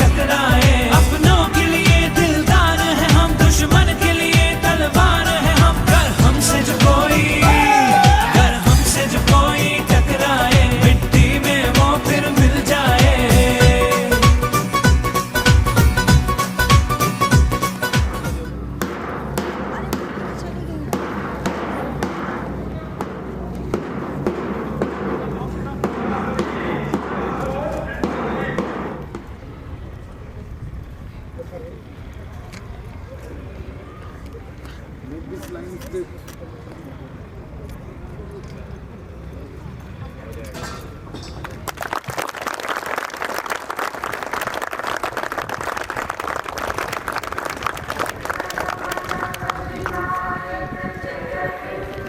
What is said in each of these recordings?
टकराए। अपनों के लिए दिलदार है हम, दुश्मन के लिए तलवार है हम। कर हमसे जो कोई टकराए, मिट्टी में वो फिर मिल जाए।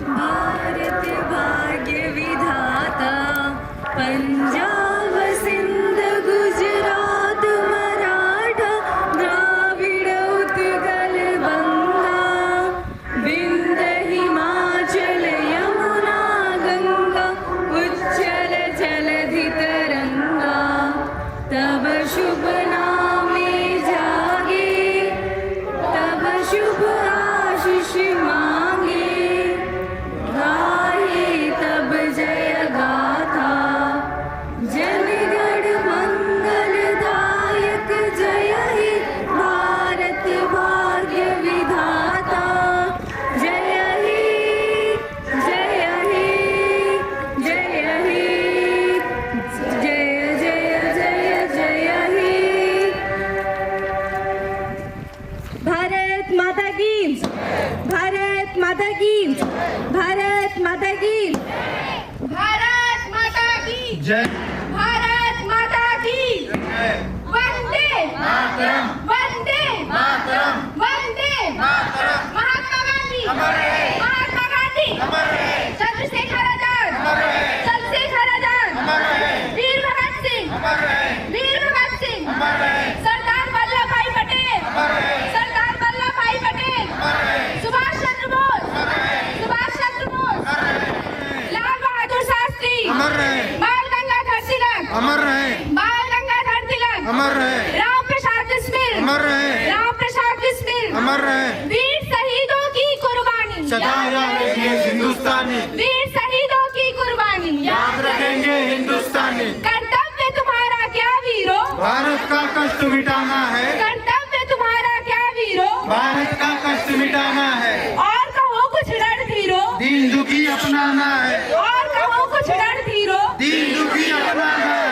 भारत भाग्य विधाता, पंजाब सिंध गुजरात मराठा द्राविड़ उत्कल बंगा, विंध्य हिमाचल यमुना गंगा, उच्चल जलधि तरंगा। तब शुभ नामे जागे, तब शुभ आशीष मांगे, गाहे तब जय गाथा, जनगण मंगलदायक। जय हे भारत भाग्य विधाता, जय हे, जय हे, जय हे, जय जय जय जय हे। भारत माता की, भारत माता की, भारत माता की, भारत माता की जय। भारत माता की वंदे मातरम। वंदे मातरम। वंदे मातरम। महात्मा गांधी अमर रहे। महात्मा गांधी अमर रहे। चंद्रशेखर आजाद अमर रहे। चंद्रशेखर आजाद अमर रहे। वीर भगत सिंह अमर रहे। वीर भगत सिंह अमर रहे। सरदार वल्लभ भाई पटेल अमर रहे। सरदार वल्लभ भाई पटेल अमर रहे। सुभाष चंद्र बोस अमर रहे। सुभाष चंद्र बोस अमर रहे। लाल बहादुर शास्त्री अमर रहे। बाल गंगाधर तिलक अमर रहे। बाल गंगाधर तिलक अमर रहे। राम प्रसाद बिस्मिल अमर रहे। राम प्रसाद बिस्मिल अमर रहे। वीर शहीदों की कुर्बानी सदा याद रखेंगे हिंदुस्तानी, वीर शहीदों की कुर्बानी याद रखेंगे हिंदुस्तानी। कर्तव्य तुम्हारा क्या वीरो, भारत का कष्ट मिटाना है, कर्तव्य तुम्हारा क्या वीरो। भारत का कष्ट मिटाना है। और कहो कुछ रणधीरो, दीन दुखी अपनाना है, और कहो कुछ रणधीरो। दीन दुखी अपनाना है।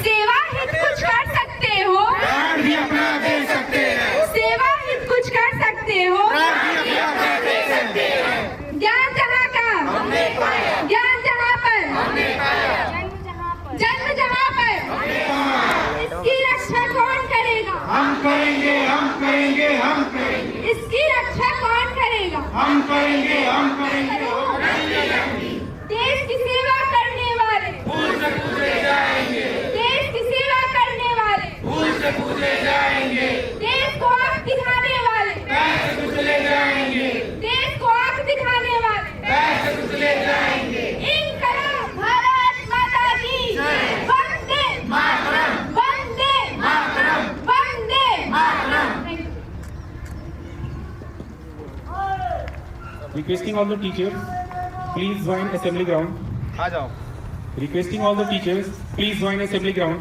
सेवा हित कुछ कर सकते हो, प्राण भी अपना दे सकते हैं, सेवा हित कुछ कर सकते हो। प्राण भी अपना दे सकते हैं। ज्ञान जहाँ का, हमने पाया, ज्ञान जहाँ पर, हमने पाया, जन्म जहाँ पर, इसकी रक्षा कौन करेगा, हम करेंगे, हम करेंगे, हम करेंगे, इसकी रक्षा कौन करेगा। हम करेंगे, हम करेंगे। देश की सेवा करने वाले, फूल से पूजे जाएंगे, देश की सेवा करने वाले, फूल से पूजे जाएंगे, देश को आंख दिखाने वाले, पैर से कुचले जाएंगे, देश को आंख दिखाने वाले। पैर से कुचले जाएंगे। इनकलाब भारत माता की Vande Mataram. Vande Mataram. Vande Mataram. Requesting all the teachers, please join assembly ground. आ जाओ। Requesting all the teachers, please join assembly ground.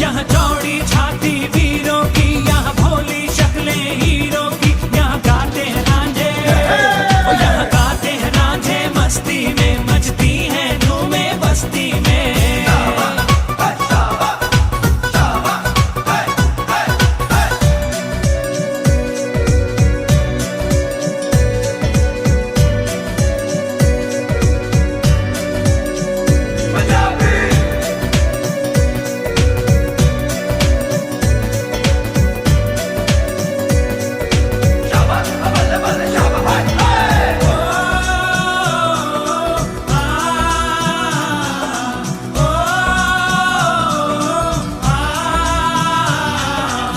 यहाँ चौड़ी छाती वीरों की, यहाँ भोली शक्लें हीरों की, यहाँ गाते हैं रांझे, और यहाँ गाते हैं रांझे मस्ती में, मचती हैं धूमें बस्ती में।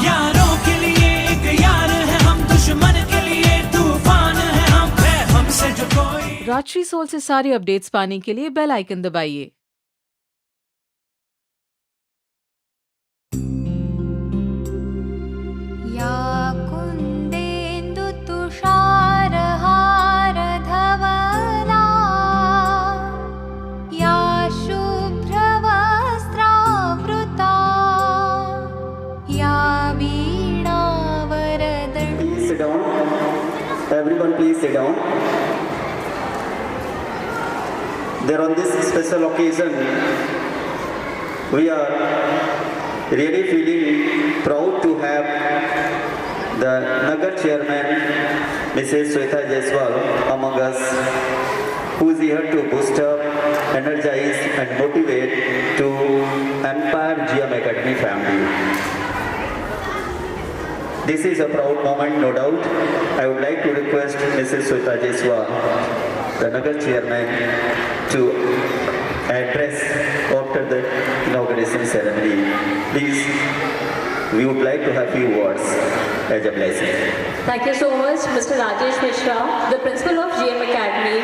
यारों के लिए एक यार है हम, दुश्मन के लिए तूफान है हम, है हमसे जो कोई। राजश्री सोल से सारी अपडेट्स पाने के लिए बेल आइकन दबाइए। या कुन्देन्दु तुषारहार धवला, या शुभ्रवस्त्रावृता, या वीणावरदण्ड। Please sit down. Everyone, please sit down. There on this special occasion, we are really feeling proud to have the Nagar Chairman, Mrs. Sweta Jaiswal, among us, who is here to boost up, energize, and motivate to Empire GM Academy family. This is a proud moment, no doubt. I would like to request Mrs. Sweta Jaiswal, the Nagar Chairman, to address after the inauguration ceremony. Please, we would like to have few words as a blessing. Thank you so much, Mr. Rajesh Mishra, the principal of GM Academy.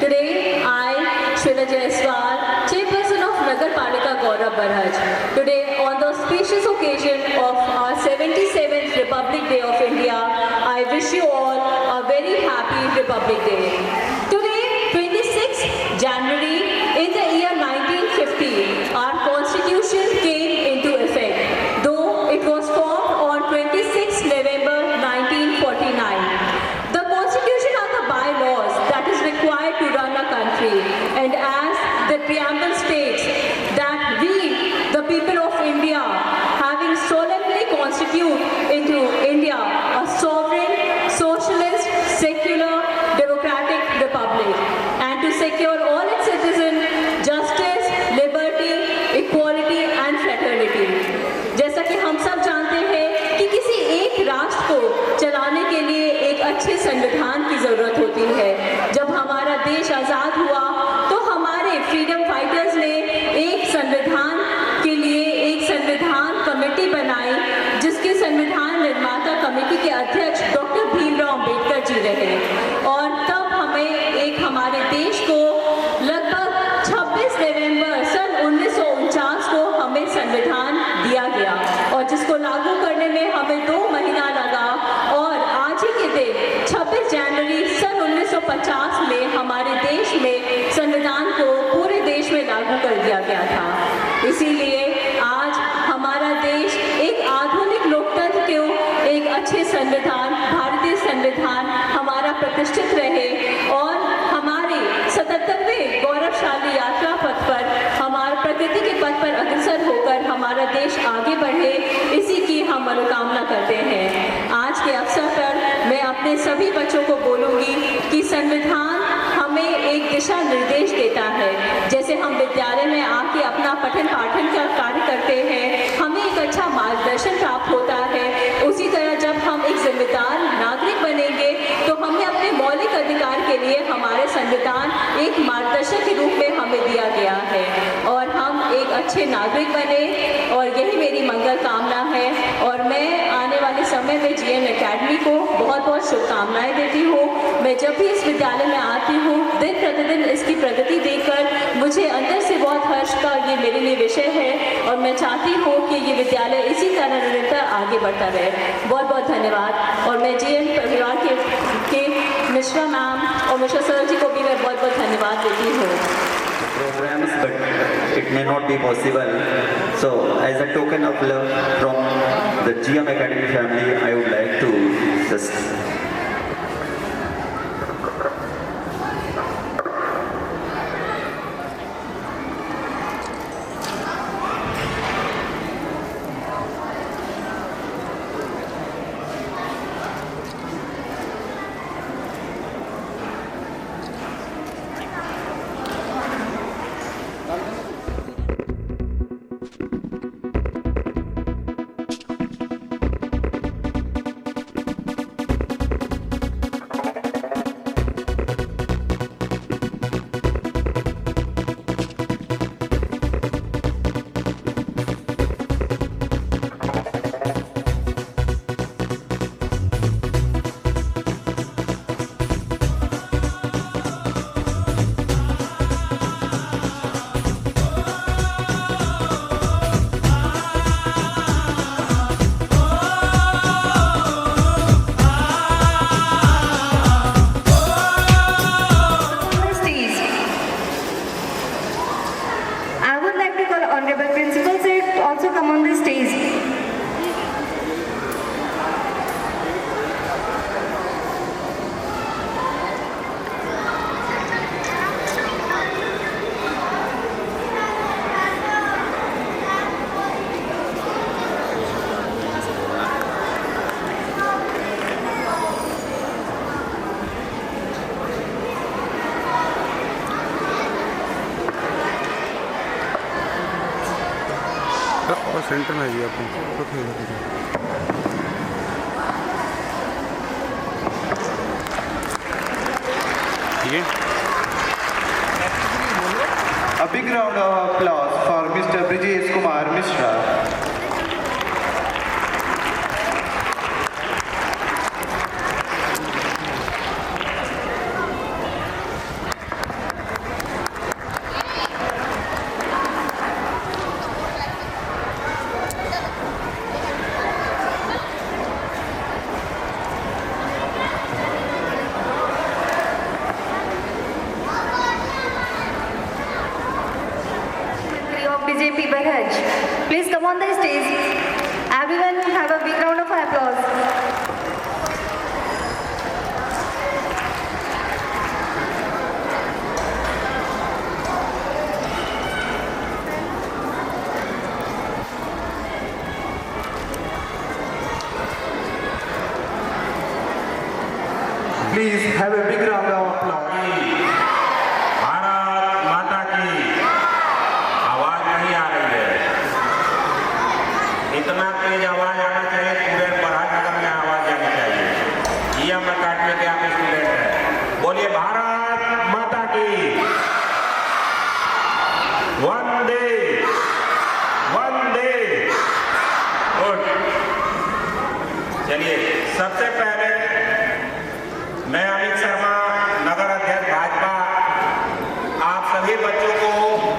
Today, I, Sweta Jaiswal, chairperson of Nagar Palika Gaurav Baraj. Today, on the auspicious occasion of our 77th Republic Day of India, I wish you all a very happy Republic Day. Today, 26th January, in the year 1950, our Constitution came into effect, though it was formed on 26th November 1949. The Constitution are the bylaws that is required to run a country, and as the preamble states that we, the people of India, having solemnly constitute into India a sovereign, socialist, secular, democratic republic, and to secure all its citizens justice, liberty, equality and fraternity. जैसा कि हम सब जानते हैं कि किसी एक राष्ट्र को चलाने के लिए एक अच्छे संविधान की जरूरत होती है। जब हमारा देश आजाद हुआ तो हमारे फ्रीडम फाइटर्स ने एक संविधान के लिए एक संविधान कमेटी बनाई, जिसके संविधान निर्माता कमेटी के अध्यक्ष डॉक्टर भीमराव अंबेडकर जी रहे, और तब हमें एक हमारे देश को लगभग 26 नवंबर सन 1949 को हमें संविधान दिया गया, और जिसको लागू करने में हमें 2 महीना लगा, और आज ही के दिन 26 जनवरी सन 1950 में हमारे देश में संविधान को पूरे देश में लागू कर दिया गया था। इसीलिए आज हमारा देश एक आधुनिक लोकतंत्र को एक अच्छे संविधान, भारतीय संविधान हमारा प्रतिष्ठित रहे, और हमारी 77वें गौरवशाली यात्रा पथ पर हमारे प्रगति के पथ पर अग्रसर होकर हमारा देश आगे बढ़े, इसी की हम मनोकामना करते हैं। आज के अवसर पर मैं अपने सभी बच्चों को बोलूँगी कि संविधान हमें एक दिशा निर्देश देता है। जैसे हम विद्यालय में आके अपना पठन पाठन का कार्य करते हैं, हमें एक अच्छा मार्गदर्शन प्राप्त होता है, उसी तरह जब हम एक जिम्मेदार नागरिक बनेंगे तो हमें अपने मौलिक अधिकार के लिए हमारे संविधान एक मार्गदर्शक के रूप में हमें दिया गया है, और हम एक अच्छे नागरिक बने, और यही मेरी मंगल कामना है। और मैं आने वाले समय में GM Academy को बहुत बहुत शुभकामनाएं देती हूँ। मैं जब भी इस विद्यालय में आती हूँ, दिन प्रतिदिन इसकी प्रगति देखकर मुझे अंदर से बहुत हर्ष का ये मेरे लिए विषय है, और मैं चाहती हूँ कि ये विद्यालय इसी तरह निरंतर आगे बढ़ता रहे। बहुत बहुत धन्यवाद। और मैं GM परिवार के मिश्रा मैम और मिश्रा सर जी को भी मैं बहुत बहुत धन्यवाद देती हूँ। Programs, but it may not be possible So, as a token of love from the GM Academy family, I would like to just I would like to call Honorable Principal Sir to also come on the stage. और centre में जी आपको A big round of applause for Mr. Brijesh Kumar Mishra. BJP Barhaj. Please come on the stage. Everyone have a big round of applause. Please have a big round of applause. Bharat माता की आवाज नहीं आ रही है। इतना तेज आवाज आना चाहिए, पूरे बरहट में आवाज जानी चाहिए। GM अकादमी के आप स्टूडेंट हैं, बोलिए भारत माता की वंदे वंदे। गुड। चलिए, सबसे पहले मैं अमित शर्मा, नगर अध्यक्ष भाजपा, आप सभी बच्चों को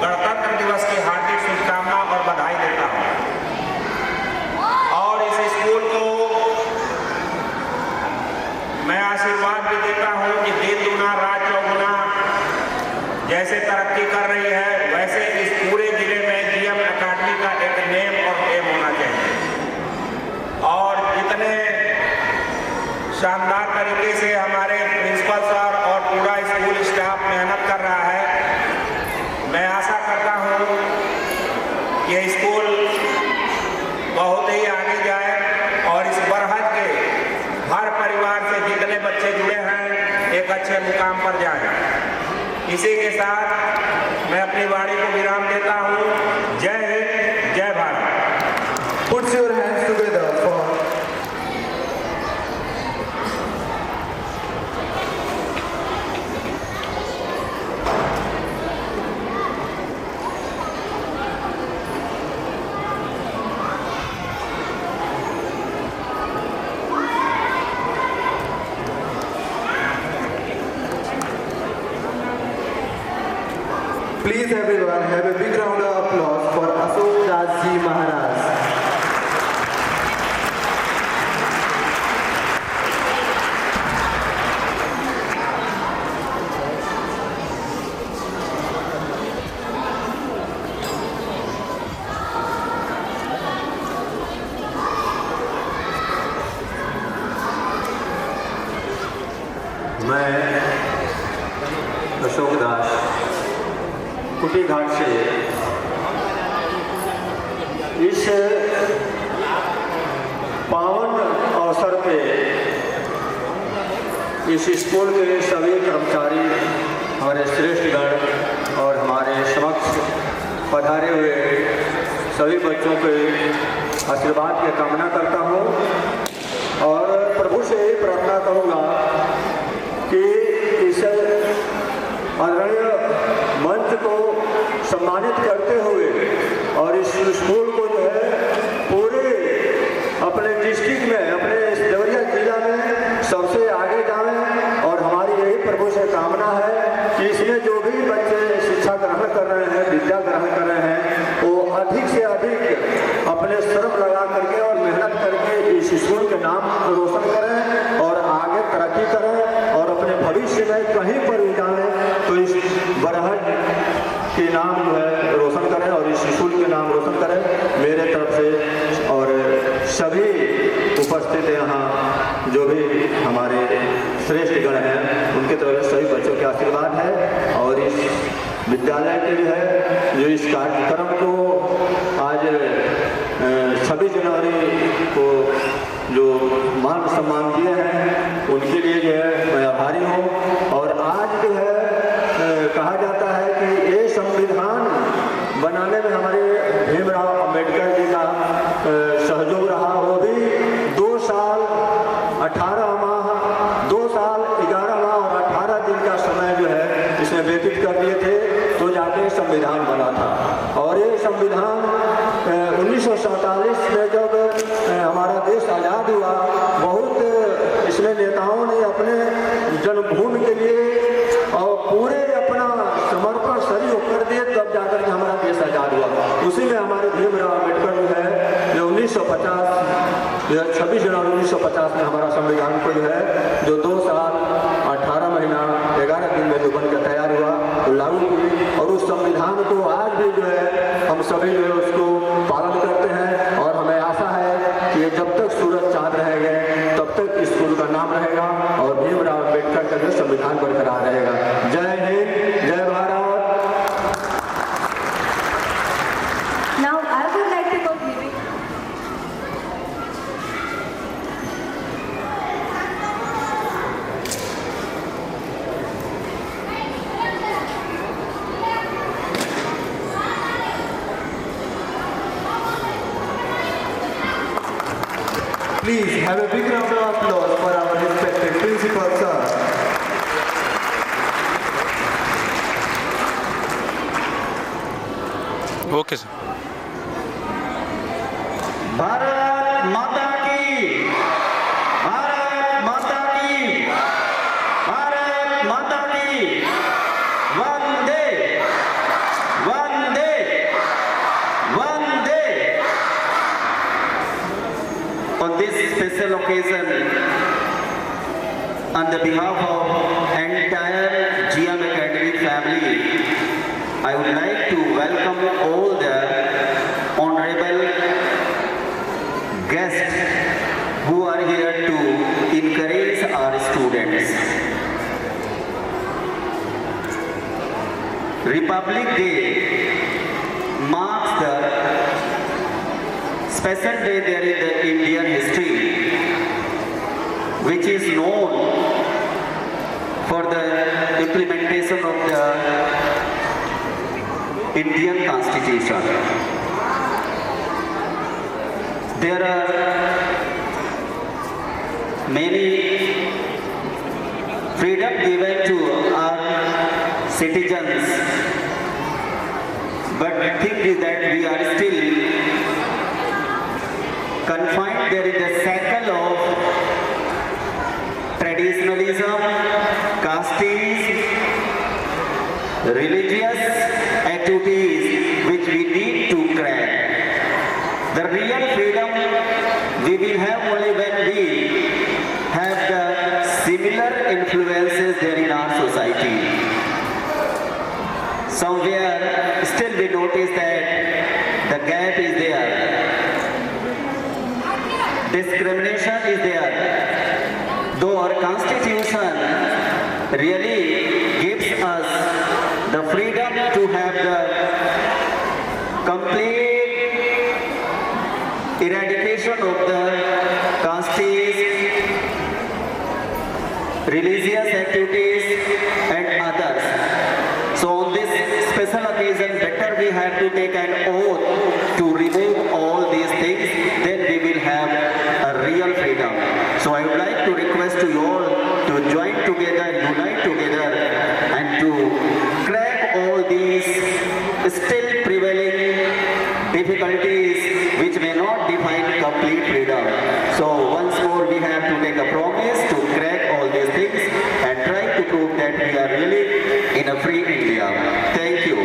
गणतंत्र दिवस की हार्दिक शुभकामना और बधाई देता हूं। और इस स्कूल को मैं आशीर्वाद भी देता हूं कि दिन दुना रात चौगुना जैसे तरक्की कर रही है, वैसे इस पूरे जिले में GM अकादमी का एक नेम और फेम होना चाहिए। और जितने शानदार तरीके से हमारे प्रिंसिपल सर और पूरा स्कूल स्टाफ मेहनत कर रहा है, मैं आशा करता हूँ कि स्कूल बहुत ही आगे जाए और इस बरहट के हर परिवार से जितने बच्चे जुड़े हैं एक अच्छे मुकाम पर जाएं। इसी के साथ मैं अपनी वाणी को विराम देता हूँ। जय हिंद, जय Bharat. Put your hands together for Please everyone have a big round of applause for Ashok Das Ji Maharaj. मैं अशोक दास कुटी घाट से इस पावन अवसर पे इस स्कूल के सभी कर्मचारी, हमारे श्रेष्ठगण और हमारे समक्ष पधारे हुए सभी बच्चों के आशीर्वाद की कामना करता हूँ और प्रभु से यही प्रार्थना करूँगा कि इस आदरणीय मंच को सम्मानित करते हुए और इस स्कूल को जो है पूरे अपने डिस्ट्रिक्ट में, अपने देवरिया जिला में सबसे आगे जाएं और हमारी यही प्रभु से कामना है कि इसमें जो भी बच्चे शिक्षा ग्रहण कर रहे हैं, विद्या ग्रहण कर रहे हैं, वो अधिक से अधिक अपने श्रम लगा करके और मेहनत करके इस स्कूल के नाम को रोशन करें और आगे तरक्की करें और अपने भविष्य में कहीं पर भी जाएं तो इस बरहट के नाम जो है रोशन करें और इस स्कूल के नाम रोशन करें। मेरे तरफ से और सभी उपस्थित यहाँ जो भी हमारे श्रेष्ठ गण हैं उनके तरफ से सभी बच्चों के आशीर्वाद है और इस विद्यालय के जो है जो इस कार्यक्रम को आज 26 जनवरी को जो मान सम्मान दिए हैं उनके लिए जो है मैं आभारी हूँ। और आज जो है कहा जाता है कि ये संविधान बनाने में हमारे भीमराव अंबेडकर जी का सहयोग रहा, वो भी 2 साल 18 माह 2 साल 11 माह और 18 दिन का समय जो है इसमें व्यतीत कर दिए थे तो जाके संविधान बना था। और ये संविधान 1947 में जब हमारा देश आज़ाद हुआ, बहुत इसमें नेताओं ने अपने जन्मभूमि के लिए और पूरे अपना समर्पण शरीर कर दिए, तब जाकर के हमारा देश आज़ाद हुआ। उसी में हमारे भीमराव अम्बेडकर जो है जो 26 जनवरी 1950 में हमारा संविधान को जो है जो 2 साल 18 महीना 11 दिन में जो बनकर तैयार हुआ तो लागू की। और उस संविधान को आज भी जो है हम सभी जो है उसको पालन करते हैं और हमें आशा है कि जब तक सूरज चाँद रहेंगे तब तक स्कूल का नाम रहेगा और भीमराव अम्बेडकर का जो संविधान बरकरार रहेगा। जय हिंद, जय Bharat. Now I would like to go giving. Please have a big round of applause for our respected principal, sir. Okay sir. Bharat माता की, भारत माता की, भारत माता की, वंदे वंदे वंदे। On this special occasion, on the behalf of entire GM Academy family, I would like to welcome all the honorable guests who are here to encourage our students. Republic Day marks the special day there in the Indian history, which is known for the implementation of the Indian Constitution. There are many freedom given to our citizens, but the thing is that we are still confined there in the cycle of traditionalism, casteism, religious activities which we need to crack. The real freedom we will have only when we have the similar influences there in our society. Somewhere still we notice that the gap is there. Discrimination is there. Though our constitution really gives us the freedom to have the complete eradication of the castes, religious activities and others. So on this special occasion, better we have to take an oath to remove all these things, then we will have a real freedom. So I would like to request to you all to join together, unite together and to crack all these still prevailing difficulties which may not define complete freedom. So once more we have to take a promise to crack all these things and try to prove that we are really in a free India. Thank you.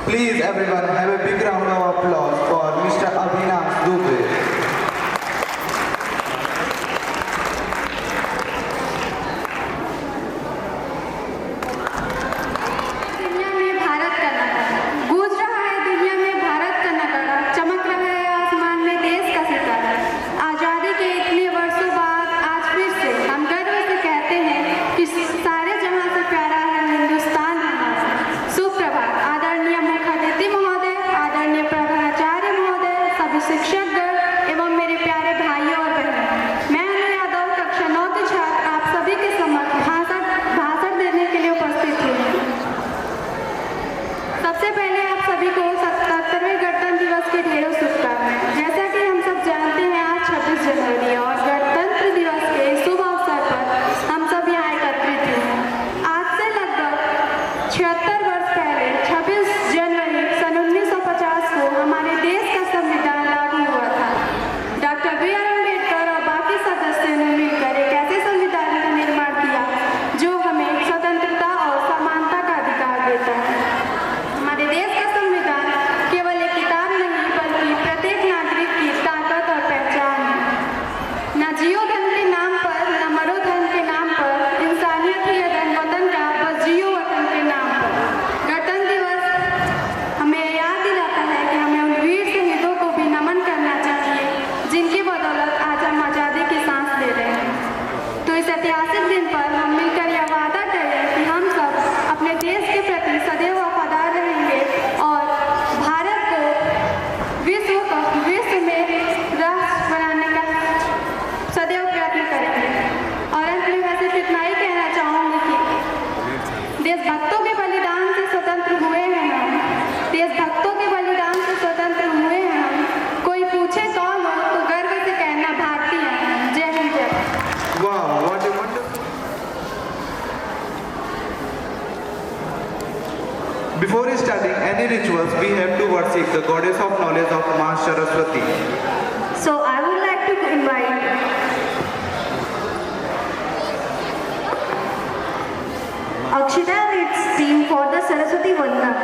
Please everyone have a big round of applause for Mr. Avinash Dubey. दुनिया में भारत का नगाड़ा गूंज रहा है, दुनिया में भारत का नगाड़ा चमक रहा है आसमान में देश का सितारा। आजादी के इतने वर्षों बाद आज फिर से हम गर्व से कहते हैं कि सारे जहां से प्यारा है हिंदुस्तान हमारा। सुप्रभात आदरणीय मुख्यातिथि महोदय, आदरणीय प्रधानाचार्य महोदय, सभी शिक्षकगण एवं मेरे प्यारे भाइयों और बहनों, मैं अनु यादव कक्षा 9 की छात्र आप सभी के समक्ष भाषण देने के लिए उपस्थित हुई हूँ। सबसे पहले आप सभी को 77वें गणतंत्र दिवस की ढेरों शुभकामनाएं। जैसा कि हम सब जानते हैं आज 26 जनवरी है और गणतंत्र दिवस के शुभ अवसर पर हम सब यहाँ एकत्रित हुए हैं। आज से लगभग 76 वर्ष पहले 26 जनवरी सन 1950 को हमारे देश का संविधान लागू हुआ था। Doctor B.R. अम्बेडकर और बाकी सदस्यों ने मिलकर एक ऐसे संविधान का निर्माण किया जो हमें स्वतंत्रता और समानता का अधिकार देता है। हमारे देश का संविधान केवल एक किताब नहीं बल्कि प्रत्येक नागरिक की ताकत और पहचान है। न जियो धन के नाम पर, न मरो धन के नाम पर, इंसानियत ही है धन वतन का, बस जियो वतन के नाम पर। गणतंत्र दिवस हमें याद दिलाता है कि हमें उन वीर शहीदों को भी नमन करना चाहिए जिनकी बदौलत आज हम आज़ादी की सांस ले रहे हैं। तो इस ऐतिहासिक दिन पर हम मिलकर यह वादा करें कि हम सब अपने देश के प्रति सदैव वफादार रहेंगे और भारत को विश्व में राष्ट्र बनाने का सदैव प्रयत्न करेंगे। और अंत में मैं सिर्फ इतना ही कहना चाहूँगी कि देशभक्तों के बलिदान से स्वतंत्र हुए हैं हम, देशभक्तों के बलिदान से स्वतंत्र हुए हैं हम। कोई पूछे कौन हो तो गर्व से कहना भारतीय हैं। जय हिंद जय Bharat. Wow, what a wonderful. Before starting any rituals, we have to worship the goddess of knowledge of Ma Saraswati. So I would like to invite Akshita and its team for the Saraswati Vandana.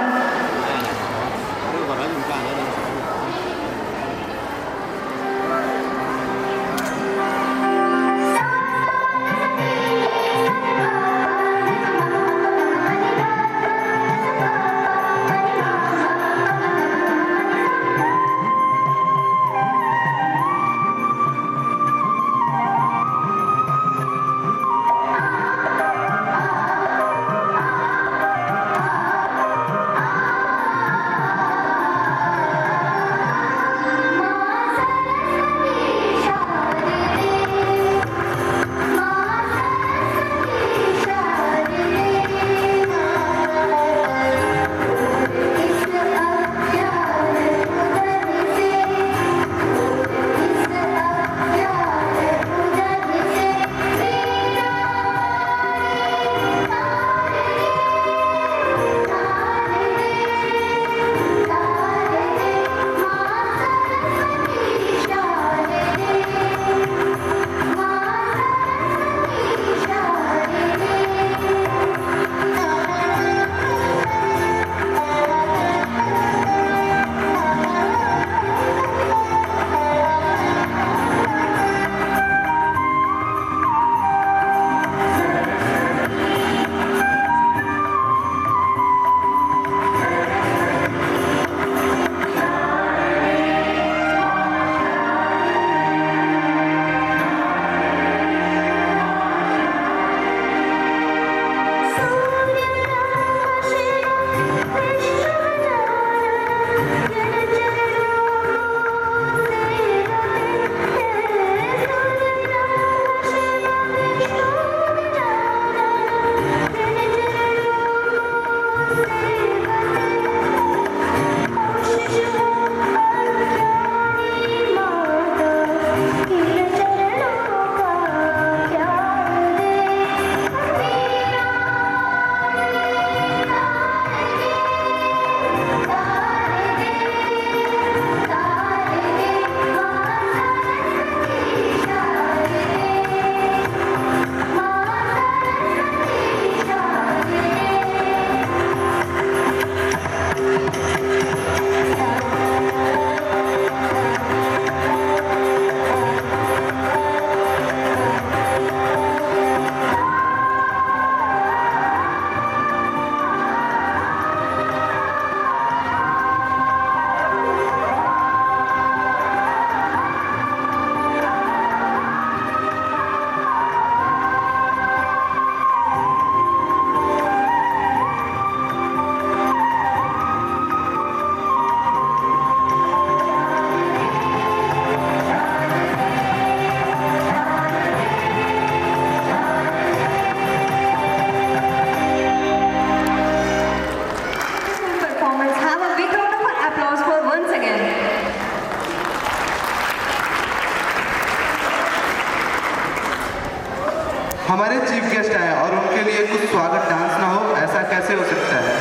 हमारे chief guest आए और उनके लिए कुछ स्वागत dance ना हो, ऐसा कैसे हो सकता है?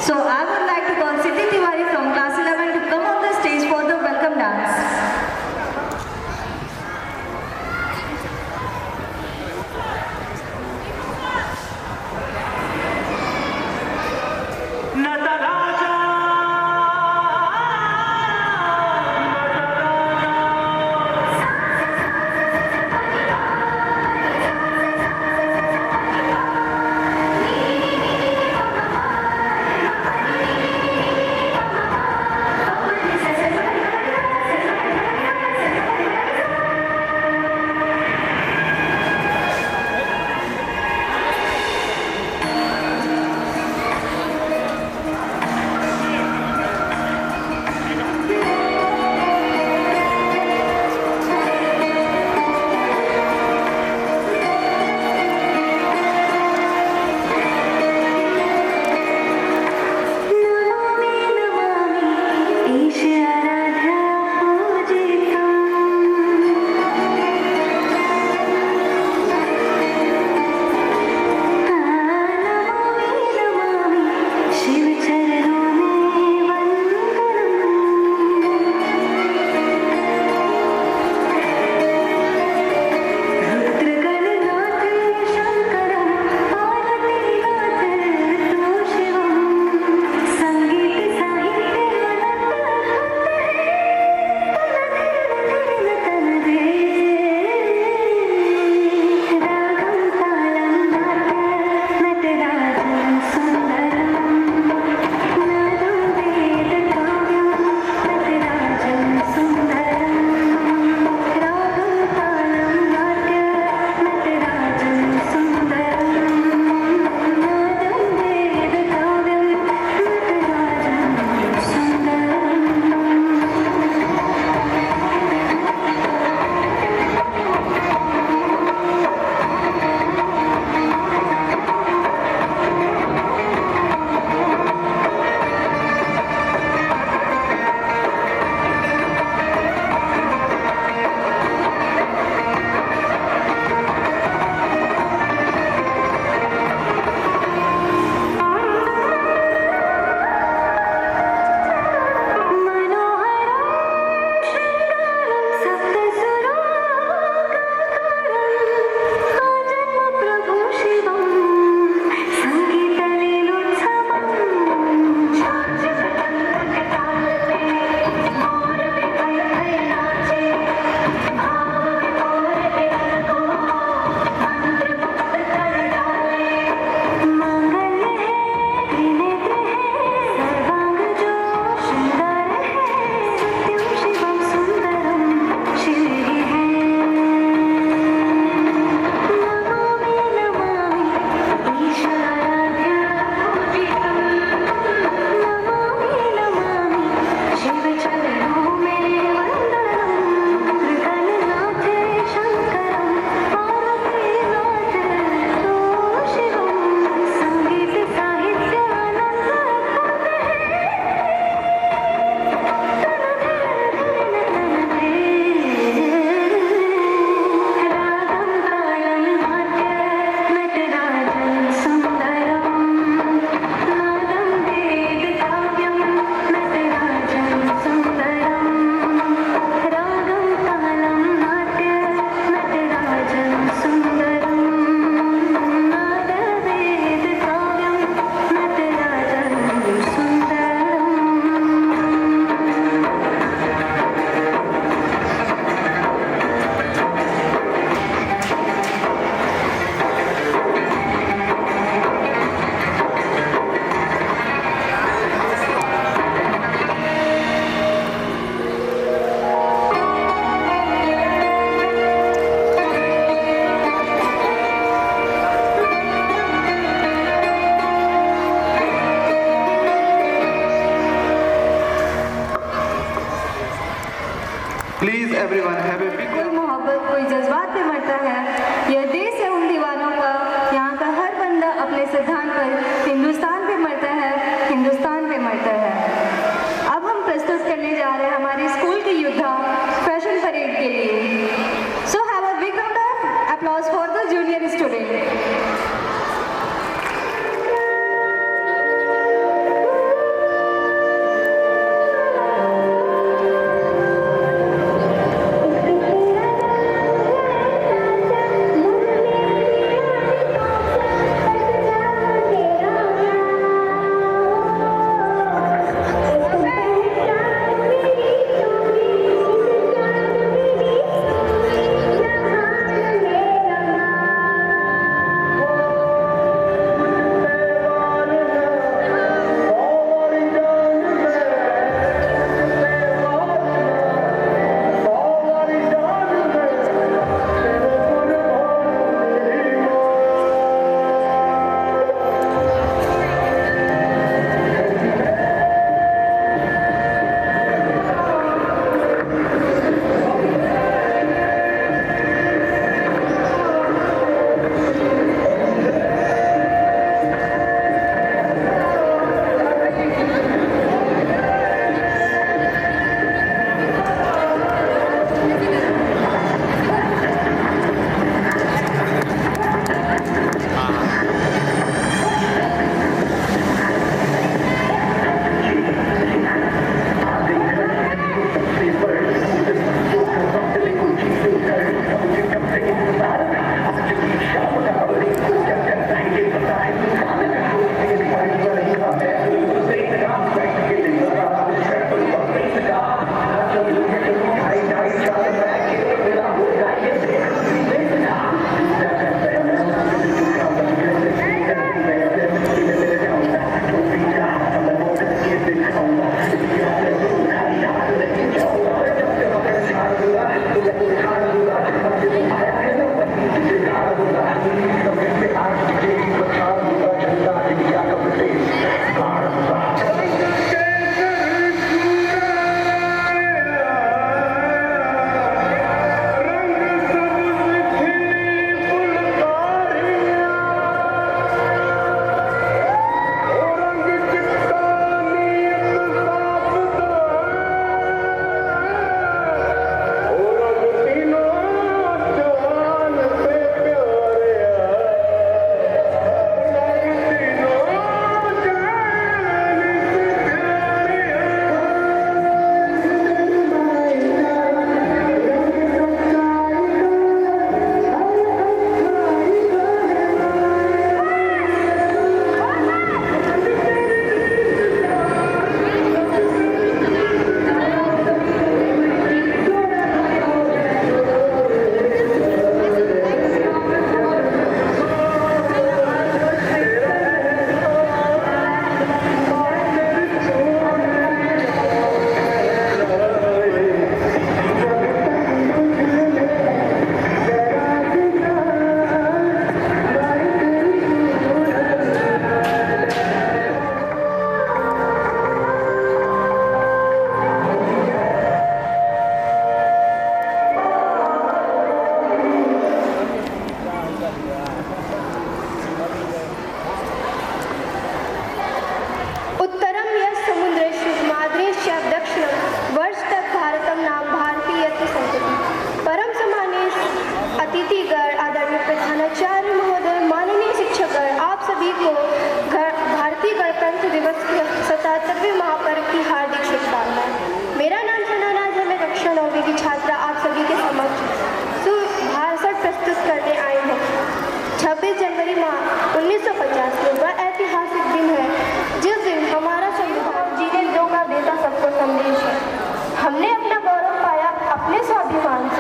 So I would like to call Siddhi Tiwari from class 11 to come on the stage for the welcome dance. Thank you.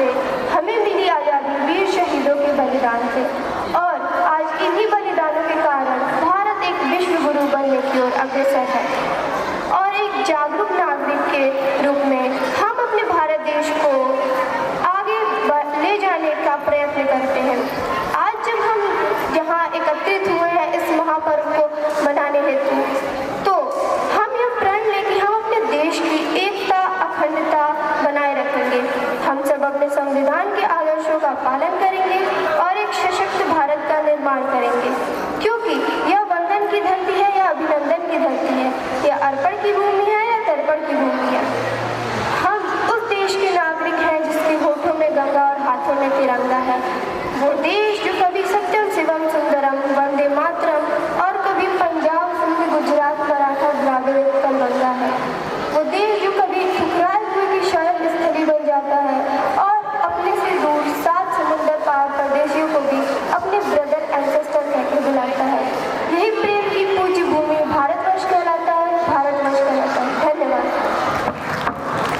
से हमें मिली आज़ादी वीर शहीदों के बलिदान से, और आज इन्हीं बलिदानों के कारण भारत एक विश्व गुरु बनने की ओर अग्रसर है। और एक जागरूक नागरिक के रूप में हम अपने भारत देश को आगे ले जाने का प्रयत्न करते हैं। आज जब हम यहाँ एकत्रित हुए हैं इस महापर्व को मनाने हेतु, तो हम यह प्रण लें कि हम अपने देश की एकता अखंडता बनाए रखेंगे। हम सब अपने संविधान के आदर्शों का पालन करेंगे और एक सशक्त भारत का निर्माण करेंगे, क्योंकि यह वंदन की धरती है या अभिनंदन की धरती है, यह अर्पण की भूमि है या तर्पण की भूमि है। हम उस देश के नागरिक हैं जिसके होठों में गंगा और हाथों में तिरंगा है। वो देश